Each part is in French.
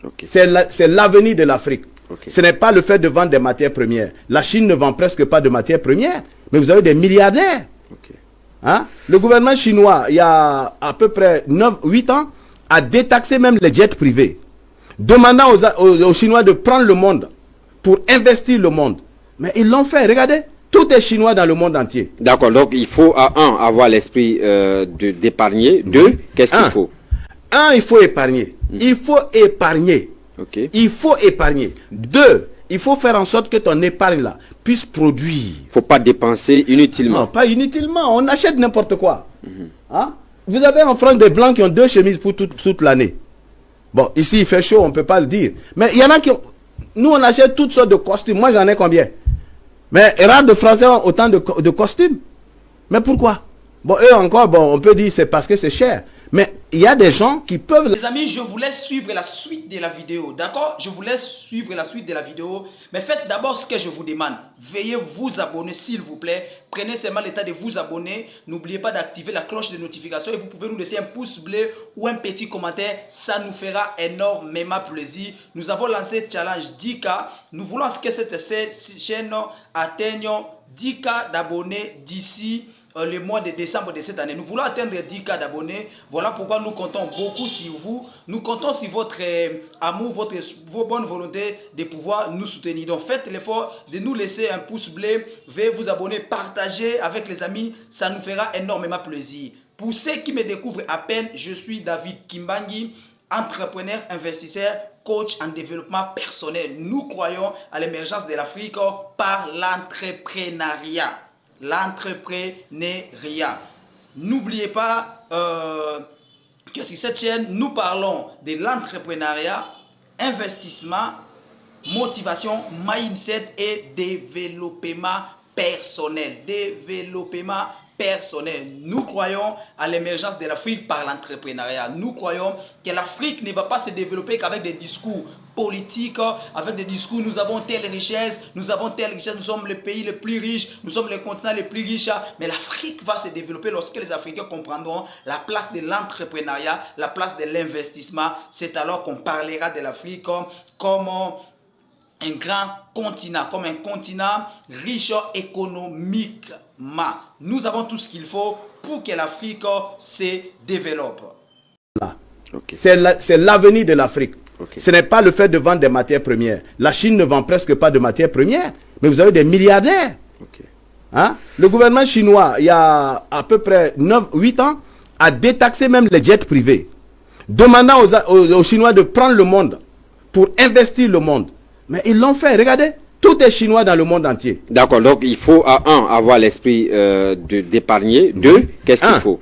Okay. C'est l'avenir de l'Afrique. Okay. Ce n'est pas le fait de vendre des matières premières. La Chine ne vend presque pas de matières premières, mais vous avez des milliardaires. Okay. Hein? Le gouvernement chinois, il y a à peu près 8 ans, a détaxé même les jets privés, demandant aux Chinois de prendre le monde pour investir le monde. Mais ils l'ont fait, regardez, tout est chinois dans le monde entier. D'accord, donc il faut, avoir l'esprit d'épargner. Deux, qu'est-ce qu'il faut? Il faut épargner. Il faut épargner. Okay. Il faut épargner. Deux, il faut faire en sorte que ton épargne là puisse produire. Il ne faut pas dépenser inutilement. Non, pas inutilement. On achète n'importe quoi. Hein? Vous avez en France des blancs qui ont 2 chemises pour toute l'année. Bon, ici il fait chaud, on ne peut pas le dire. Mais il y en a qui ont... Nous, on achète toutes sortes de costumes. Moi, j'en ai combien? Mais rare de Français ont autant de costumes. Mais pourquoi? Bon, eux encore, bon, on peut dire c'est parce que c'est cher. Mais il y a des gens qui peuvent... Les amis, je vous laisse suivre la suite de la vidéo, d'accord? Je vous laisse suivre la suite de la vidéo. Mais faites d'abord ce que je vous demande. Veuillez vous abonner, s'il vous plaît. Prenez seulement le temps de vous abonner. N'oubliez pas d'activer la cloche de notification. Et vous pouvez nous laisser un pouce bleu ou un petit commentaire. Ça nous fera énormément plaisir. Nous avons lancé Challenge 10K. Nous voulons que cette chaîne atteigne 10K d'abonnés d'ici le mois de décembre de cette année. Nous voulons atteindre 10K d'abonnés. Voilà pourquoi nous comptons beaucoup sur vous. Nous comptons sur votre amour, vos bonnes volontés de pouvoir nous soutenir. Donc faites l'effort de nous laisser un pouce bleu. Veuillez vous abonner, partager avec les amis. Ça nous fera énormément plaisir. Pour ceux qui me découvrent à peine, je suis David Kimbangi, entrepreneur, investisseur, coach en développement personnel. Nous croyons à l'émergence de l'Afrique par l'entrepreneuriat. L'entrepreneuriat. N'oubliez pas que sur cette chaîne, nous parlons de l'entrepreneuriat, investissement, motivation, mindset et développement personnel. Développement personnel. Nous croyons à l'émergence de l'Afrique par l'entrepreneuriat. Nous croyons que l'Afrique ne va pas se développer qu'avec des discours politiques, avec des discours, nous avons telle richesse, nous sommes le pays le plus riche, nous sommes le continent le plus riche. Mais l'Afrique va se développer lorsque les Africains comprendront la place de l'entrepreneuriat, la place de l'investissement. C'est alors qu'on parlera de l'Afrique comme un grand continent, comme un continent riche économiquement. Nous avons tout ce qu'il faut pour que l'Afrique se développe. Okay. C'est l'avenir de l'Afrique. Okay. Ce n'est pas le fait de vendre des matières premières. La Chine ne vend presque pas de matières premières, mais vous avez des milliardaires. Okay. Hein? Le gouvernement chinois, il y a à peu près 8 ans, a détaxé même les jets privés, demandant aux Chinois de prendre le monde pour investir le monde. Mais ils l'ont fait, regardez, tout est chinois dans le monde entier. D'accord, donc il faut, avoir l'esprit d'épargner. Deux, qu'est-ce qu'il faut?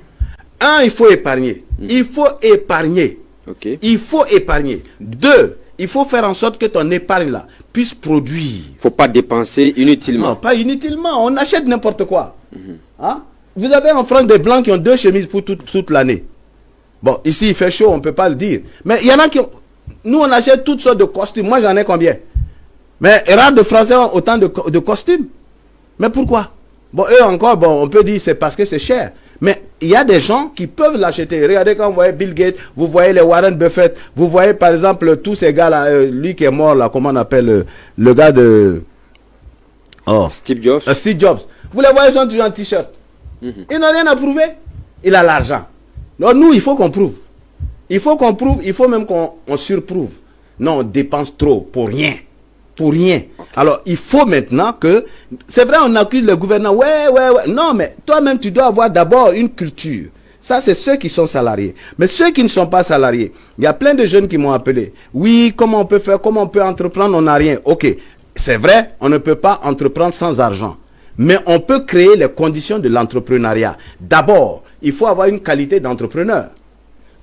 Il faut épargner. Il faut épargner. Okay. Il faut épargner. Deux, il faut faire en sorte que ton épargne là puisse produire. Il ne faut pas dépenser inutilement. Non, pas inutilement. On achète n'importe quoi. Hein? Vous avez en France des blancs qui ont 2 chemises pour toute l'année. Bon, ici il fait chaud, on ne peut pas le dire. Mais il y en a qui ont... Nous, on achète toutes sortes de costumes. Moi, j'en ai combien? Mais rare de Français ont autant de costumes. Mais pourquoi? Bon, eux encore, bon, on peut dire c'est parce que c'est cher. Mais il y a des gens qui peuvent l'acheter. Regardez quand vous voyez Bill Gates, vous voyez les Warren Buffett, vous voyez par exemple tous ces gars-là, lui qui est mort là, comment on appelle le gars de... Steve Jobs. Steve Jobs. Vous les voyez, ils sont toujours en t-shirt. Ils n'ont rien à prouver. Il a l'argent. Donc nous, il faut qu'on prouve. Il faut qu'on prouve, il faut même qu'on surprouve. Non, on dépense trop pour rien. Pour rien. Alors, il faut maintenant que... C'est vrai, on accuse le gouvernement. Ouais. Non, mais toi-même, tu dois avoir d'abord une culture. Ça, c'est ceux qui sont salariés. Mais ceux qui ne sont pas salariés, il y a plein de jeunes qui m'ont appelé. Oui, comment on peut faire? Comment on peut entreprendre? On n'a rien. Ok, c'est vrai, on ne peut pas entreprendre sans argent. Mais on peut créer les conditions de l'entrepreneuriat. D'abord, il faut avoir une qualité d'entrepreneur.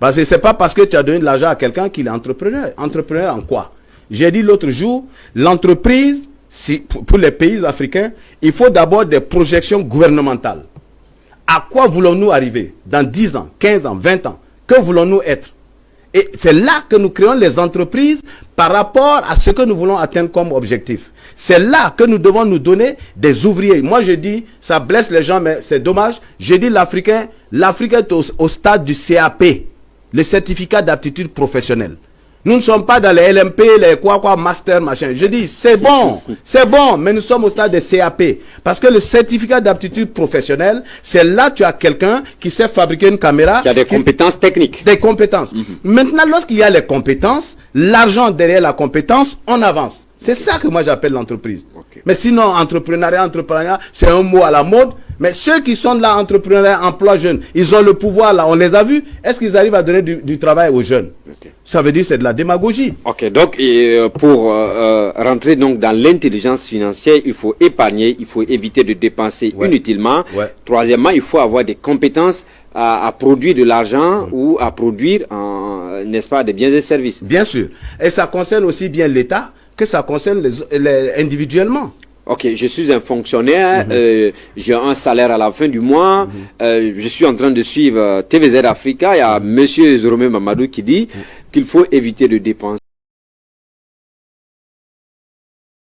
Parce que ce n'est pas parce que tu as donné de l'argent à quelqu'un qu'il est entrepreneur. Entrepreneur en quoi? J'ai dit l'autre jour, l'entreprise, pour les pays africains, il faut d'abord des projections gouvernementales. À quoi voulons-nous arriver dans 10 ans, 15 ans, 20 ans? Que voulons-nous être? Et c'est là que nous créons les entreprises par rapport à ce que nous voulons atteindre comme objectif. C'est là que nous devons nous donner des ouvriers. Moi je dis, ça blesse les gens, mais c'est dommage. Je dis l'Africain est au stade du CAP, le certificat d'aptitude professionnelle. Nous ne sommes pas dans les LMP, les quoi, master, machin. Je dis, c'est bon, mais nous sommes au stade des CAP. Parce que le certificat d'aptitude professionnelle, c'est là tu as quelqu'un qui sait fabriquer une caméra. Qui a des compétences techniques. Des compétences. Maintenant, lorsqu'il y a les compétences, l'argent derrière la compétence, on avance. C'est ça que moi j'appelle l'entreprise. Okay. Mais sinon, entrepreneuriat, c'est un mot à la mode. Mais ceux qui sont là, entrepreneurs, emploi jeunes, ils ont le pouvoir là, on les a vus. Est-ce qu'ils arrivent à donner du travail aux jeunes? Okay. Ça veut dire c'est de la démagogie. Ok, donc pour rentrer donc dans l'intelligence financière, il faut épargner, il faut éviter de dépenser inutilement. Ouais. Troisièmement, il faut avoir des compétences à produire de l'argent ou à produire, n'est-ce pas, des biens et services. Bien sûr. Et ça concerne aussi bien l'État que ça concerne les individuellement. Ok, je suis un fonctionnaire, j'ai un salaire à la fin du mois, je suis en train de suivre TVZ Africa, il y a monsieur Zoromé Mamadou qui dit qu'il faut éviter de dépenser.